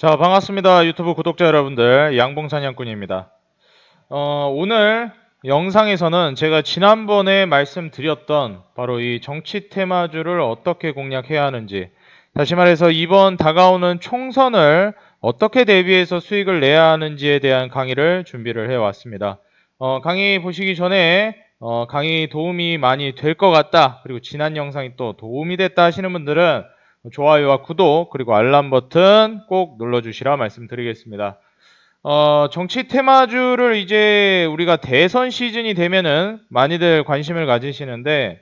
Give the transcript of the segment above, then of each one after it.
자, 반갑습니다. 유튜브 구독자 여러분들, 양봉사냥꾼입니다. 오늘 영상에서는 제가 지난번에 말씀드렸던 바로 이 정치 테마주를 어떻게 공략해야 하는지, 다시 말해서 이번 다가오는 총선을 어떻게 대비해서 수익을 내야 하는지에 대한 강의를 준비를 해왔습니다. 강의 보시기 전에 강의 도움이 많이 될 것 같다, 그리고 지난 영상이 또 도움이 됐다 하시는 분들은 좋아요와 구독, 그리고 알람 버튼 꼭 눌러주시라 말씀드리겠습니다. 정치 테마주를 이제 우리가 대선 시즌이 되면은 많이들 관심을 가지시는데,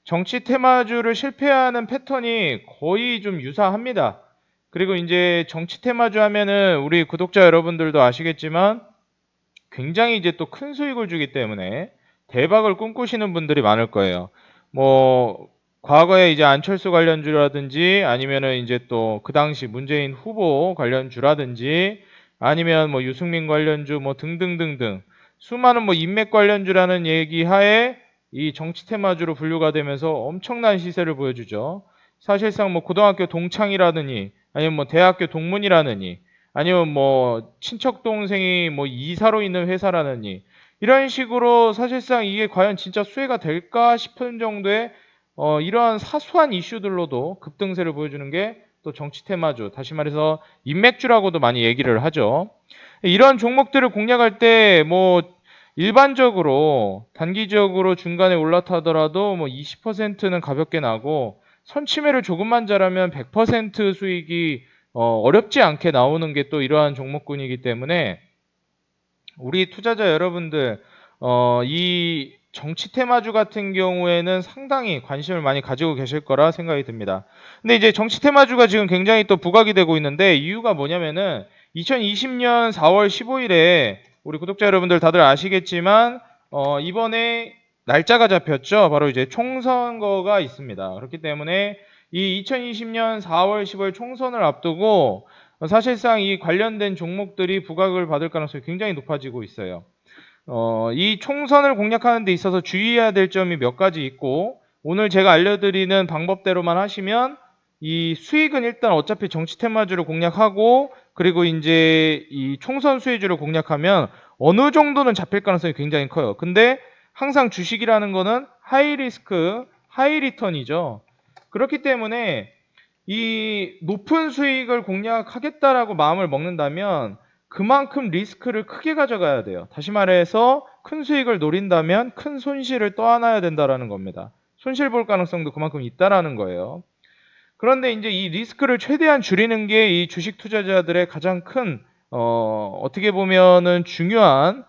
정치 테마주를 실패하는 패턴이 거의 좀 유사합니다. 그리고 이제 정치 테마주 하면은 우리 구독자 여러분들도 아시겠지만 굉장히 이제 또 큰 수익을 주기 때문에 대박을 꿈꾸시는 분들이 많을 거예요. 뭐 과거에 이제 안철수 관련주라든지, 아니면은 이제 또 그 당시 문재인 후보 관련주라든지, 아니면 뭐 유승민 관련주 뭐 등등등등 수많은 뭐 인맥 관련주라는 얘기 하에 이 정치 테마주로 분류가 되면서 엄청난 시세를 보여주죠. 사실상 뭐 고등학교 동창이라느니, 아니면 뭐 대학교 동문이라느니, 아니면 뭐 친척 동생이 뭐 이사로 있는 회사라느니, 이런 식으로 사실상 이게 과연 진짜 수혜가 될까 싶은 정도의 이러한 사소한 이슈들로도 급등세를 보여주는 게 또 정치 테마주, 다시 말해서 인맥주라고도 많이 얘기를 하죠. 이런 종목들을 공략할 때 뭐 일반적으로 단기적으로 중간에 올라타더라도 뭐 20%는 가볍게 나고, 선침해를 조금만 잘하면 100% 수익이 어렵지 않게 나오는 게 또 이러한 종목군이기 때문에 우리 투자자 여러분들 이 정치 테마주 같은 경우에는 상당히 관심을 많이 가지고 계실 거라 생각이 듭니다. 근데 이제 정치 테마주가 지금 굉장히 또 부각이 되고 있는데, 이유가 뭐냐면은 2020년 4월 15일에 우리 구독자 여러분들 다들 아시겠지만 이번에 날짜가 잡혔죠. 바로 이제 총선거가 있습니다. 그렇기 때문에 이 2020년 4월 15일 총선을 앞두고 사실상 이 관련된 종목들이 부각을 받을 가능성이 굉장히 높아지고 있어요. 이 총선을 공략하는 데 있어서 주의해야 될 점이 몇 가지 있고, 오늘 제가 알려드리는 방법대로만 하시면 이 수익은 일단 어차피 정치 테마주를 공략하고, 그리고 이제 이 총선 수혜주를 공략하면 어느 정도는 잡힐 가능성이 굉장히 커요. 근데 항상 주식이라는 거는 하이 리스크, 하이 리턴이죠. 그렇기 때문에 이 높은 수익을 공략하겠다라고 마음을 먹는다면 그만큼 리스크를 크게 가져가야 돼요. 다시 말해서 큰 수익을 노린다면 큰 손실을 떠안아야 된다라는 겁니다. 손실 볼 가능성도 그만큼 있다라는 거예요. 그런데 이제 이 리스크를 최대한 줄이는 게 이 주식 투자자들의 가장 큰 어떻게 보면은 중요한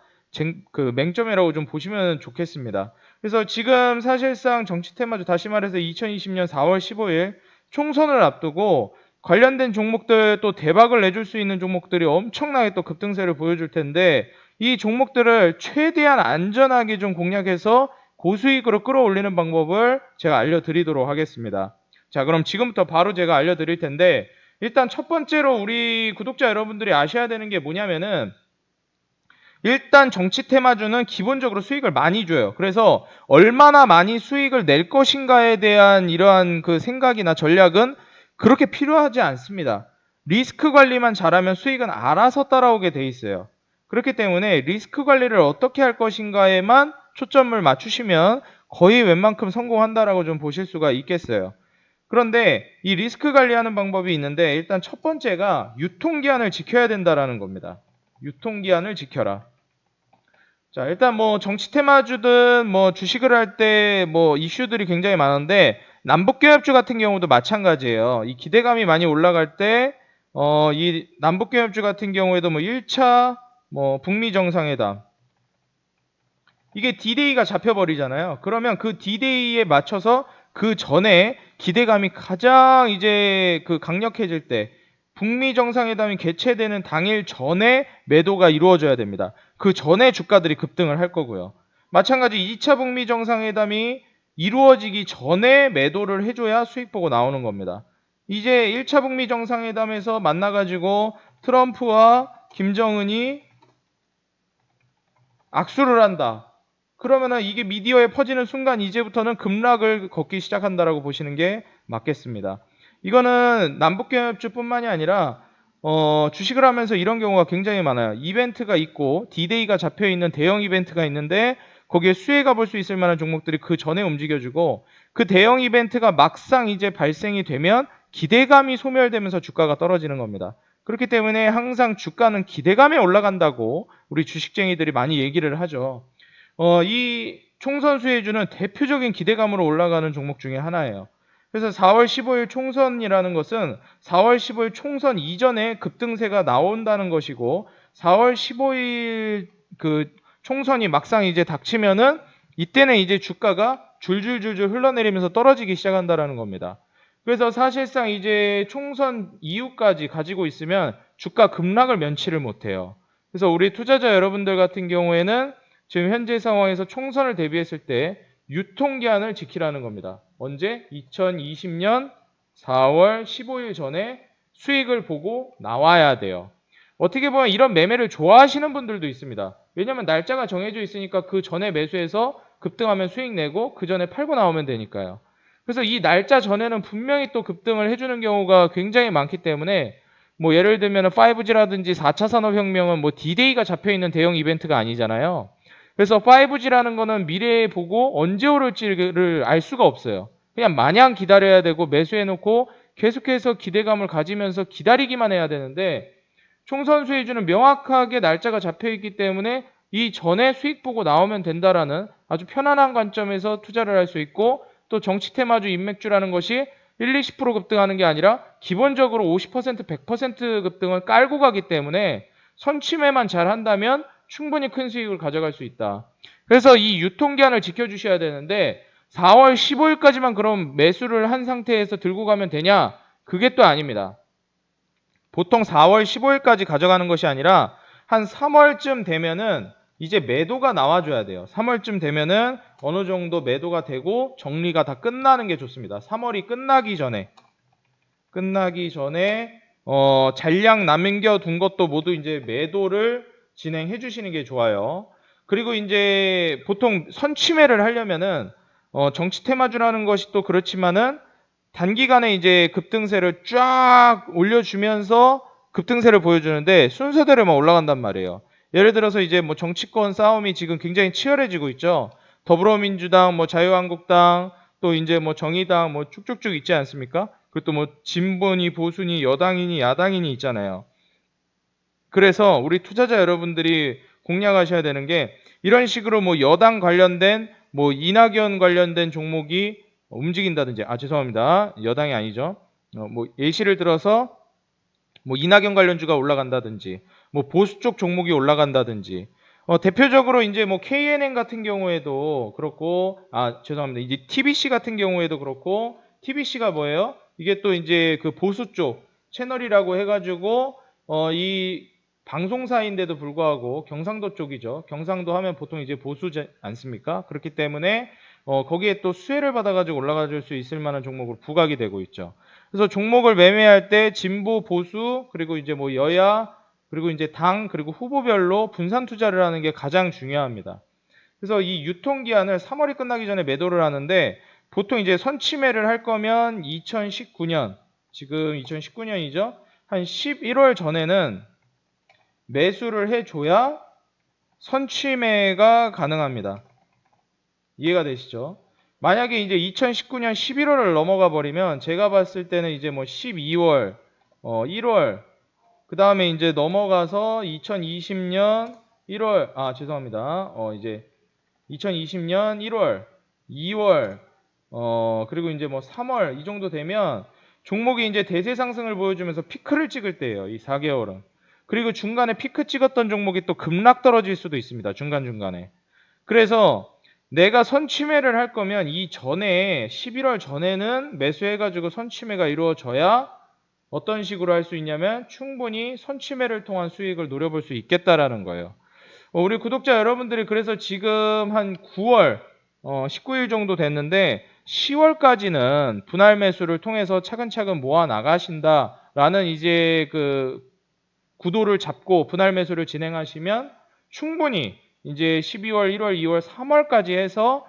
그 맹점이라고 좀 보시면 좋겠습니다. 그래서 지금 사실상 정치 테마주, 다시 말해서 2020년 4월 15일 총선을 앞두고 관련된 종목들, 또 대박을 내줄 수 있는 종목들이 엄청나게 또 급등세를 보여줄 텐데, 이 종목들을 최대한 안전하게 좀 공략해서 고수익으로 끌어올리는 방법을 제가 알려드리도록 하겠습니다. 자, 그럼 지금부터 바로 제가 알려드릴 텐데, 일단 첫 번째로 우리 구독자 여러분들이 아셔야 되는 게 뭐냐면은, 일단 정치 테마주는 기본적으로 수익을 많이 줘요. 그래서 얼마나 많이 수익을 낼 것인가에 대한 이러한 그 생각이나 전략은 그렇게 필요하지 않습니다. 리스크 관리만 잘하면 수익은 알아서 따라오게 돼 있어요. 그렇기 때문에 리스크 관리를 어떻게 할 것인가에만 초점을 맞추시면 거의 웬만큼 성공한다라고 좀 보실 수가 있겠어요. 그런데 이 리스크 관리하는 방법이 있는데, 일단 첫 번째가 유통기한을 지켜야 된다라는 겁니다. 유통기한을 지켜라. 자, 일단 뭐 정치 테마주든 뭐 주식을 할 때 뭐 이슈들이 굉장히 많은데, 남북경협주 같은 경우도 마찬가지예요. 이 기대감이 많이 올라갈 때 이 남북경협주 같은 경우에도 뭐 1차 뭐 북미 정상회담, 이게 D-Day가 잡혀버리잖아요. 그러면 그 D-Day에 맞춰서 그 전에 기대감이 가장 이제 그 강력해질 때, 북미 정상회담이 개최되는 당일 전에 매도가 이루어져야 됩니다. 그 전에 주가들이 급등을 할 거고요. 마찬가지 2차 북미 정상회담이 이루어지기 전에 매도를 해줘야 수익 보고 나오는 겁니다. 이제 1차 북미 정상회담에서 만나가지고 트럼프와 김정은이 악수를 한다. 그러면은 이게 미디어에 퍼지는 순간 이제부터는 급락을 걷기 시작한다라고 보시는 게 맞겠습니다. 이거는 남북경협주뿐만이 아니라 주식을 하면서 이런 경우가 굉장히 많아요. 이벤트가 있고 D-Day가 잡혀 있는 대형 이벤트가 있는데 거기에 수혜가 볼 수 있을 만한 종목들이 그 전에 움직여주고 그 대형 이벤트가 막상 이제 발생이 되면 기대감이 소멸되면서 주가가 떨어지는 겁니다. 그렇기 때문에 항상 주가는 기대감에 올라간다고 우리 주식쟁이들이 많이 얘기를 하죠. 이 총선 수혜주는 대표적인 기대감으로 올라가는 종목 중에 하나예요. 그래서 4월 15일 총선이라는 것은 4월 15일 총선 이전에 급등세가 나온다는 것이고 4월 15일 그 총선이 막상 이제 닥치면은 이때는 이제 주가가 줄줄줄줄 흘러내리면서 떨어지기 시작한다라는 겁니다. 그래서 사실상 이제 총선 이후까지 가지고 있으면 주가 급락을 면치를 못해요. 그래서 우리 투자자 여러분들 같은 경우에는 지금 현재 상황에서 총선을 대비했을 때 유통기한을 지키라는 겁니다. 언제? 2020년 4월 15일 전에 수익을 보고 나와야 돼요. 어떻게 보면 이런 매매를 좋아하시는 분들도 있습니다. 왜냐하면 날짜가 정해져 있으니까 그 전에 매수해서 급등하면 수익 내고 그 전에 팔고 나오면 되니까요. 그래서 이 날짜 전에는 분명히 또 급등을 해주는 경우가 굉장히 많기 때문에 뭐 예를 들면 5G라든지 4차 산업혁명은 뭐 D-Day가 잡혀있는 대형 이벤트가 아니잖아요. 그래서 5G라는 거는 미래에 보고 언제 오를지를 알 수가 없어요. 그냥 마냥 기다려야 되고 매수해놓고 계속해서 기대감을 가지면서 기다리기만 해야 되는데 총선 수혜주는 명확하게 날짜가 잡혀있기 때문에 이 전에 수익 보고 나오면 된다라는 아주 편안한 관점에서 투자를 할 수 있고 또 정치 테마주 인맥주라는 것이 1, 20% 급등하는 게 아니라 기본적으로 50%, 100% 급등을 깔고 가기 때문에 선취매만 잘 한다면 충분히 큰 수익을 가져갈 수 있다. 그래서 이 유통기한을 지켜주셔야 되는데 4월 15일까지만 그럼 매수를 한 상태에서 들고 가면 되냐? 그게 또 아닙니다. 보통 4월 15일까지 가져가는 것이 아니라 한 3월쯤 되면은 이제 매도가 나와줘야 돼요. 3월쯤 되면은 어느 정도 매도가 되고 정리가 다 끝나는 게 좋습니다. 3월이 끝나기 전에 잔량 남겨둔 것도 모두 이제 매도를 진행해 주시는 게 좋아요. 그리고 이제 보통 선취매를 하려면은 정치 테마주라는 것이 또 그렇지만은 단기간에 이제 급등세를 쫙 올려주면서 급등세를 보여주는데 순서대로만 올라간단 말이에요. 예를 들어서 이제 뭐 정치권 싸움이 지금 굉장히 치열해지고 있죠. 더불어민주당, 뭐 자유한국당, 또 이제 뭐 정의당, 뭐 쭉쭉쭉 있지 않습니까? 그것도 뭐 진보니 보수니 여당이니 야당이니 있잖아요. 그래서 우리 투자자 여러분들이 공략하셔야 되는 게 이런 식으로 뭐 여당 관련된 뭐 이낙연 관련된 종목이 움직인다든지 죄송합니다. 여당이 아니죠. 뭐 예시를 들어서 뭐 이낙연 관련주가 올라간다든지 뭐 보수 쪽 종목이 올라간다든지 대표적으로 이제 뭐 KNN 같은 경우에도 그렇고 죄송합니다. 이제 TBC 같은 경우에도 그렇고 TBC가 뭐예요? 이게 또 이제 그 보수 쪽 채널이라고 해가지고 이 방송사인데도 불구하고 경상도 쪽이죠. 경상도 하면 보통 이제 보수지 않습니까? 그렇기 때문에 거기에 또 수혜를 받아가지고 올라가 줄 수 있을 만한 종목으로 부각이 되고 있죠. 그래서 종목을 매매할 때 진보, 보수, 그리고 이제 뭐 여야, 그리고 이제 당, 그리고 후보별로 분산 투자를 하는 게 가장 중요합니다. 그래서 이 유통기한을 3월이 끝나기 전에 매도를 하는데 보통 이제 선취매를 할 거면 2019년, 지금 2019년이죠. 한 11월 전에는 매수를 해줘야 선취매가 가능합니다. 이해가 되시죠? 만약에 이제 2019년 11월을 넘어가 버리면 제가 봤을 때는 이제 뭐 12월, 1월, 그 다음에 이제 넘어가서 2020년 1월, 죄송합니다. 이제 2020년 1월, 2월, 그리고 이제 뭐 3월 이 정도 되면 종목이 이제 대세 상승을 보여주면서 피크를 찍을 때예요. 이 4개월은. 그리고 중간에 피크 찍었던 종목이 또 급락 떨어질 수도 있습니다. 중간중간에. 그래서 내가 선취매를 할 거면 이 전에 11월 전에는 매수해가지고 선취매가 이루어져야 어떤 식으로 할 수 있냐면 충분히 선취매를 통한 수익을 노려볼 수 있겠다라는 거예요. 우리 구독자 여러분들이 그래서 지금 한 9월 19일 정도 됐는데 10월까지는 분할 매수를 통해서 차근차근 모아 나가신다라는 이제 그 구도를 잡고 분할 매수를 진행하시면 충분히 이제 12월, 1월, 2월, 3월까지 해서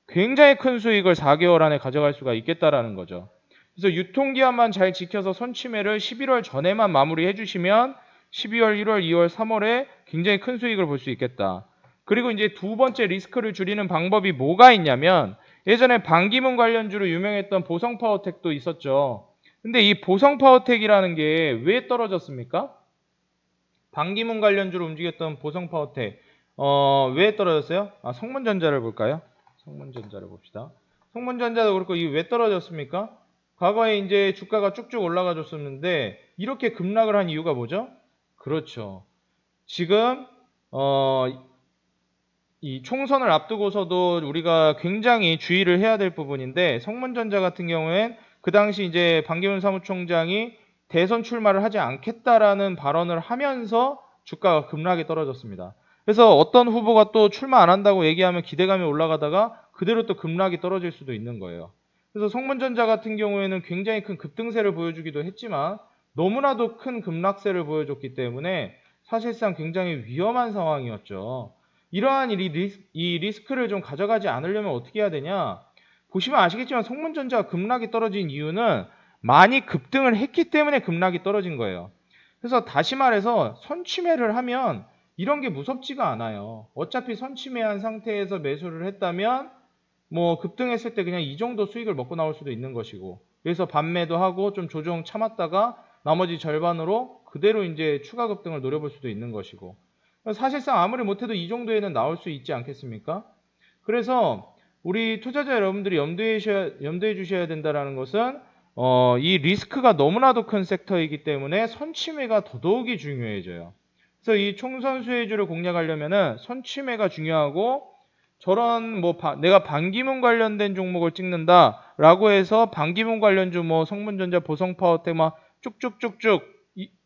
굉장히 큰 수익을 4개월 안에 가져갈 수가 있겠다라는 거죠. 그래서 유통기한만 잘 지켜서 선취매를 11월 전에만 마무리해 주시면 12월, 1월, 2월, 3월에 굉장히 큰 수익을 볼 수 있겠다. 그리고 이제 두 번째 리스크를 줄이는 방법이 뭐가 있냐면 예전에 반기문 관련주로 유명했던 보성파워텍도 있었죠. 근데 이 보성파워텍이라는 게 왜 떨어졌습니까? 반기문 관련주로 움직였던 보성파워텍 왜 떨어졌어요? 성문전자를 볼까요? 성문전자를 봅시다. 성문전자도 그렇고 이게 왜 떨어졌습니까? 과거에 이제 주가가 쭉쭉 올라가 줬었는데 이렇게 급락을 한 이유가 뭐죠? 그렇죠. 지금 이 총선을 앞두고서도 우리가 굉장히 주의를 해야 될 부분인데 성문전자 같은 경우엔 그 당시 이제 반기문 사무총장이 대선 출마를 하지 않겠다라는 발언을 하면서 주가가 급락이 떨어졌습니다. 그래서 어떤 후보가 또 출마 안 한다고 얘기하면 기대감이 올라가다가 그대로 또 급락이 떨어질 수도 있는 거예요. 그래서 성문전자 같은 경우에는 굉장히 큰 급등세를 보여주기도 했지만 너무나도 큰 급락세를 보여줬기 때문에 사실상 굉장히 위험한 상황이었죠. 이러한 이 리스크를 좀 가져가지 않으려면 어떻게 해야 되냐? 보시면 아시겠지만 성문전자가 급락이 떨어진 이유는 많이 급등을 했기 때문에 급락이 떨어진 거예요. 그래서 다시 말해서 선취매를 하면 이런 게 무섭지가 않아요. 어차피 선취매한 상태에서 매수를 했다면 뭐 급등했을 때 그냥 이 정도 수익을 먹고 나올 수도 있는 것이고 그래서 반매도 하고 좀 조정 참았다가 나머지 절반으로 그대로 이제 추가 급등을 노려볼 수도 있는 것이고 사실상 아무리 못해도 이 정도에는 나올 수 있지 않겠습니까? 그래서 우리 투자자 여러분들이 염두해 주셔야 된다는 것은 이 리스크가 너무나도 큰 섹터이기 때문에 선취매가 더더욱이 중요해져요. 그래서 이 총선 수혜주를 공략하려면은 선취매가 중요하고 저런 뭐 내가 반기문 관련된 종목을 찍는다라고 해서 반기문 관련주 뭐 성문전자, 보성파워텍 막 쭉쭉쭉쭉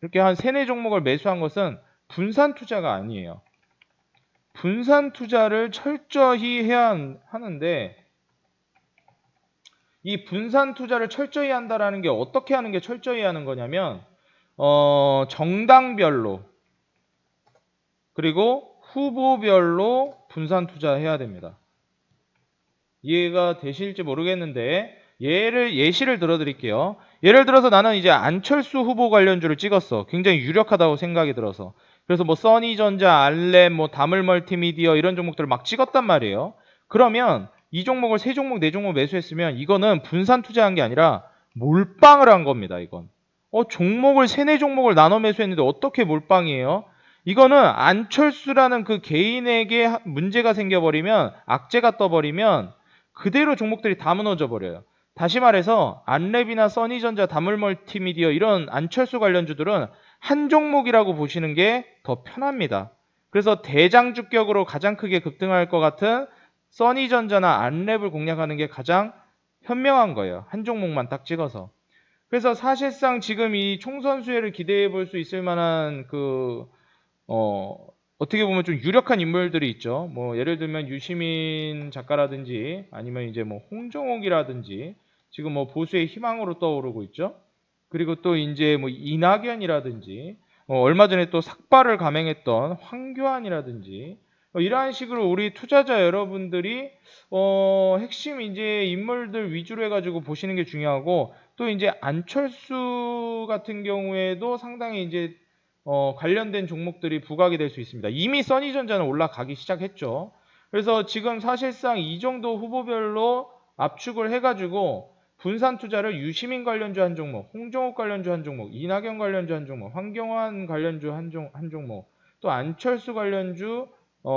이렇게 한 세네 종목을 매수한 것은 분산 투자가 아니에요. 분산 투자를 철저히 해야 하는데 이 분산 투자를 철저히 한다라는 게 어떻게 하는 게 철저히 하는 거냐면 정당별로 그리고 후보별로 분산 투자해야 됩니다. 이해가 되실지 모르겠는데 예시를 들어 드릴게요. 예를 들어서 나는 이제 안철수 후보 관련주를 찍었어. 굉장히 유력하다고 생각이 들어서. 그래서 뭐 써니전자, 알렘, 뭐 다물멀티미디어 이런 종목들을 막 찍었단 말이에요. 그러면 이 종목을 세 종목, 네 종목 매수했으면 이거는 분산 투자한 게 아니라 몰빵을 한 겁니다. 이건. 종목을 세네 종목을 나눠 매수했는데 어떻게 몰빵이에요? 이거는 안철수라는 그 개인에게 문제가 생겨버리면 악재가 떠버리면 그대로 종목들이 다 무너져 버려요. 다시 말해서 안랩이나 써니전자, 다물멀티미디어 이런 안철수 관련주들은 한 종목이라고 보시는 게 더 편합니다. 그래서 대장주격으로 가장 크게 급등할 것 같은 써니전자나 안랩을 공략하는 게 가장 현명한 거예요. 한 종목만 딱 찍어서. 그래서 사실상 지금 이 총선 수혜를 기대해 볼 수 있을 만한 어떻게 보면 좀 유력한 인물들이 있죠. 뭐 예를 들면 유시민 작가라든지 아니면 이제 뭐 홍정옥이라든지 지금 뭐 보수의 희망으로 떠오르고 있죠. 그리고 또 이제 뭐 이낙연이라든지 얼마 전에 또 삭발을 감행했던 황교안이라든지 이러한 식으로 우리 투자자 여러분들이 핵심 이제 인물들 위주로 해가지고 보시는 게 중요하고 또 이제 안철수 같은 경우에도 상당히 이제 관련된 종목들이 부각이 될 수 있습니다. 이미 써니전자는 올라가기 시작했죠. 그래서 지금 사실상 이 정도 후보별로 압축을 해가지고 분산 투자를 유시민 관련주 한 종목, 홍정욱 관련주 한 종목, 이낙연 관련주 한 종목, 황경환 관련주 한 종목, 또 안철수 관련주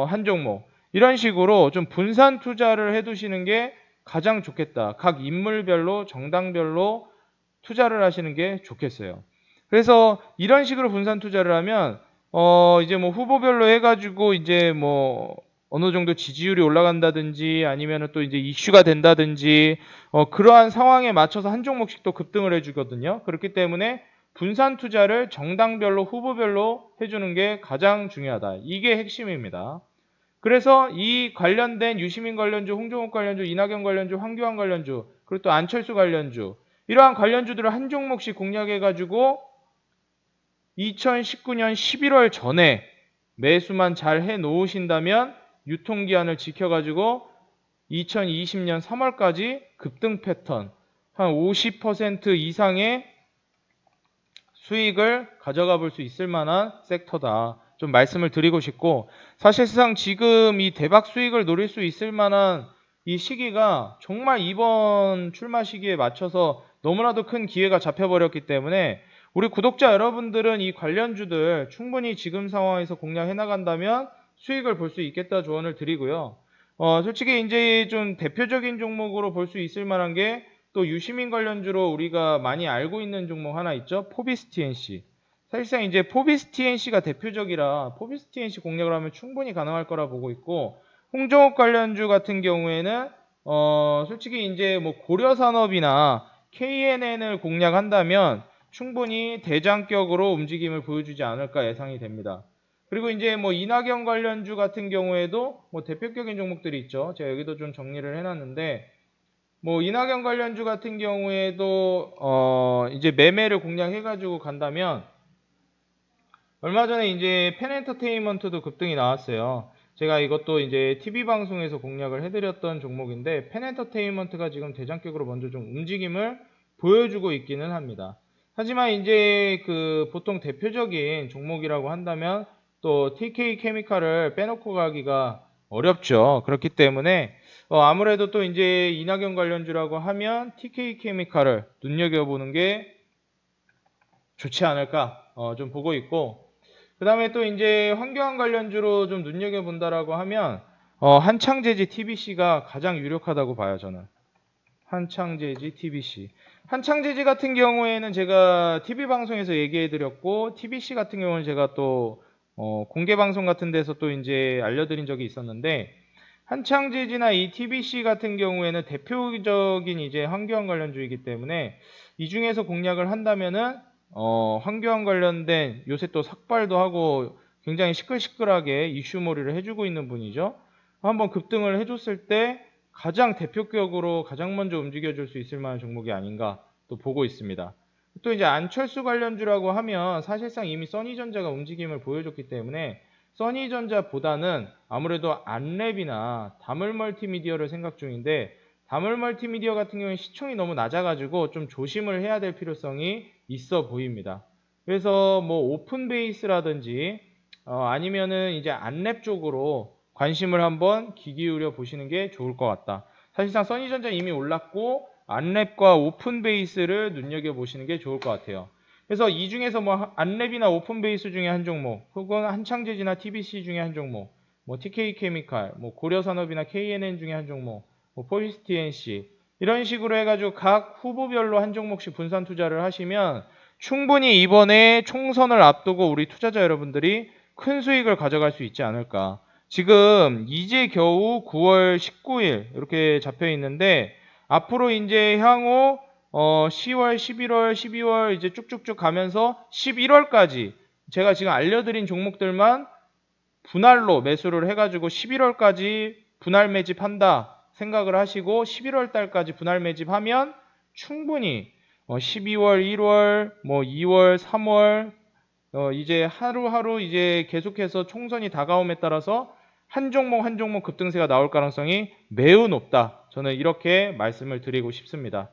한 종목 이런 식으로 좀 분산 투자를 해두시는 게 가장 좋겠다. 각 인물별로 정당별로 투자를 하시는 게 좋겠어요. 그래서 이런 식으로 분산 투자를 하면 이제 뭐 후보별로 해가지고 이제 뭐 어느 정도 지지율이 올라간다든지 아니면은 또 이제 이슈가 된다든지 그러한 상황에 맞춰서 한 종목씩 또 급등을 해주거든요. 그렇기 때문에 분산 투자를 정당별로 후보별로 해주는 게 가장 중요하다. 이게 핵심입니다. 그래서 이 관련된 유시민 관련주, 홍종욱 관련주, 이낙연 관련주, 황교안 관련주, 그리고 또 안철수 관련주 이러한 관련주들을 한 종목씩 공략해가지고 2019년 11월 전에 매수만 잘 해놓으신다면 유통기한을 지켜가지고 2020년 3월까지 급등 패턴 한 50% 이상의 수익을 가져가 볼 수 있을 만한 섹터다. 좀 말씀을 드리고 싶고, 사실상 지금 이 대박 수익을 노릴 수 있을 만한 이 시기가 정말 이번 출마 시기에 맞춰서 너무나도 큰 기회가 잡혀버렸기 때문에 우리 구독자 여러분들은 이 관련주들 충분히 지금 상황에서 공략해 나간다면 수익을 볼 수 있겠다 조언을 드리고요. 솔직히 이제 좀 대표적인 종목으로 볼 수 있을 만한 게 또 유시민 관련주로 우리가 많이 알고 있는 종목 하나 있죠. 포비스 TNC. 사실상 이제 포비스 TNC가 대표적이라 포비스 TNC 공략을 하면 충분히 가능할 거라 보고 있고, 홍정욱 관련주 같은 경우에는 솔직히 이제 뭐 고려산업이나 KNN을 공략한다면 충분히 대장격으로 움직임을 보여주지 않을까 예상이 됩니다. 그리고 이제 뭐 이낙연 관련주 같은 경우에도 뭐 대표적인 종목들이 있죠. 제가 여기도 좀 정리를 해놨는데, 뭐 이낙연 관련주 같은 경우에도 이제 매매를 공략해가지고 간다면 얼마 전에 이제 펜엔터테인먼트도 급등이 나왔어요. 제가 이것도 이제 TV 방송에서 공략을 해드렸던 종목인데, 펜엔터테인먼트가 지금 대장격으로 먼저 좀 움직임을 보여주고 있기는 합니다. 하지만 이제 그 보통 대표적인 종목이라고 한다면 또 TK 케미칼을 빼놓고 가기가 어렵죠. 그렇기 때문에 아무래도 또 이제 이낙연 관련주라고 하면 TK 케미칼을 눈여겨보는 게 좋지 않을까 좀 보고 있고, 그 다음에 또 이제 환경환 관련주로 좀 눈여겨본다라고 하면 한창제지 TBC가 가장 유력하다고 봐요, 저는. 한창제지 TBC. 한창제지 같은 경우에는 제가 TV 방송에서 얘기해드렸고, TBC 같은 경우는 제가 또 공개 방송 같은 데서 또 이제 알려드린 적이 있었는데, 한창제지나 이 TBC 같은 경우에는 대표적인 이제 환경환 관련주이기 때문에 이 중에서 공략을 한다면은 환경 관련된 요새 또 삭발도 하고 굉장히 시끌시끌하게 이슈몰이를 해주고 있는 분이죠. 한번 급등을 해줬을 때 가장 대표격으로 가장 먼저 움직여줄 수 있을 만한 종목이 아닌가 또 보고 있습니다. 또 이제 안철수 관련주라고 하면 사실상 이미 써니전자가 움직임을 보여줬기 때문에 써니전자보다는 아무래도 안랩이나 다물멀티미디어를 생각 중인데, 다물멀티미디어 같은 경우는 시총이 너무 낮아가지고 좀 조심을 해야 될 필요성이 있어 보입니다. 그래서 뭐 오픈베이스라든지 아니면은 이제 안랩 쪽으로 관심을 한번 귀 기울여 보시는 게 좋을 것 같다. 사실상 써니전자 이미 올랐고 안랩과 오픈베이스를 눈여겨 보시는 게 좋을 것 같아요. 그래서 이 중에서 뭐 안랩이나 오픈베이스 중에 한 종목, 혹은 한창제지나 TBC 중에 한 종목, 뭐 TK케미칼, 뭐 고려산업이나 KNN 중에 한 종목, 뭐 포비스 TNC 이런 식으로 해가지고 각 후보별로 한 종목씩 분산 투자를 하시면 충분히 이번에 총선을 앞두고 우리 투자자 여러분들이 큰 수익을 가져갈 수 있지 않을까. 지금 이제 겨우 9월 19일 이렇게 잡혀 있는데, 앞으로 이제 향후 10월, 11월, 12월 이제 쭉쭉쭉 가면서 11월까지 제가 지금 알려드린 종목들만 분할로 매수를 해가지고 11월까지 분할 매집한다 생각을 하시고 11월 달까지 분할 매집하면 충분히 12월, 1월, 뭐 2월, 3월 이제 하루하루 이제 계속해서 총선이 다가옴에 따라서 한 종목 한 종목 급등세가 나올 가능성이 매우 높다. 저는 이렇게 말씀을 드리고 싶습니다.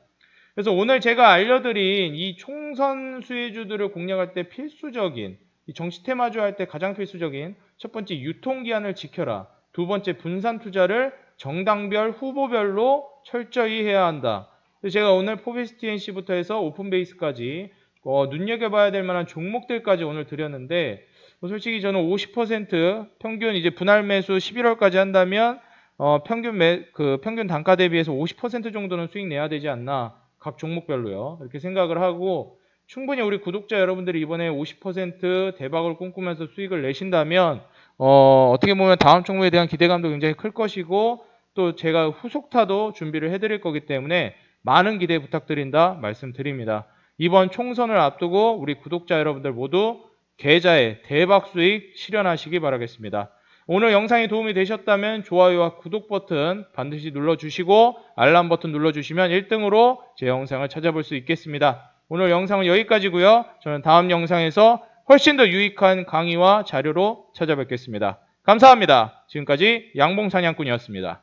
그래서 오늘 제가 알려드린 이 총선 수혜주들을 공략할 때 필수적인, 이 정치 테마주 할 때 가장 필수적인 첫 번째 유통기한을 지켜라. 두 번째 분산 투자를 정당별 후보별로 철저히 해야 한다. 그래서 제가 오늘 포비스 TNC부터 해서 오픈베이스까지 눈여겨봐야 될 만한 종목들까지 오늘 드렸는데, 솔직히 저는 50% 평균 이제 분할 매수 11월까지 한다면 평균 단가 대비해서 50% 정도는 수익 내야 되지 않나, 각 종목별로요. 이렇게 생각을 하고 충분히 우리 구독자 여러분들이 이번에 50% 대박을 꿈꾸면서 수익을 내신다면 어떻게 보면 다음 종목에 대한 기대감도 굉장히 클 것이고, 또 제가 후속타도 준비를 해드릴 거기 때문에 많은 기대 부탁드린다 말씀드립니다. 이번 총선을 앞두고 우리 구독자 여러분들 모두 계좌에 대박 수익 실현하시기 바라겠습니다. 오늘 영상이 도움이 되셨다면 좋아요와 구독 버튼 반드시 눌러주시고 알람 버튼 눌러주시면 1등으로 제 영상을 찾아볼 수 있겠습니다. 오늘 영상은 여기까지고요. 저는 다음 영상에서 훨씬 더 유익한 강의와 자료로 찾아뵙겠습니다. 감사합니다. 지금까지 양봉사냥꾼이었습니다.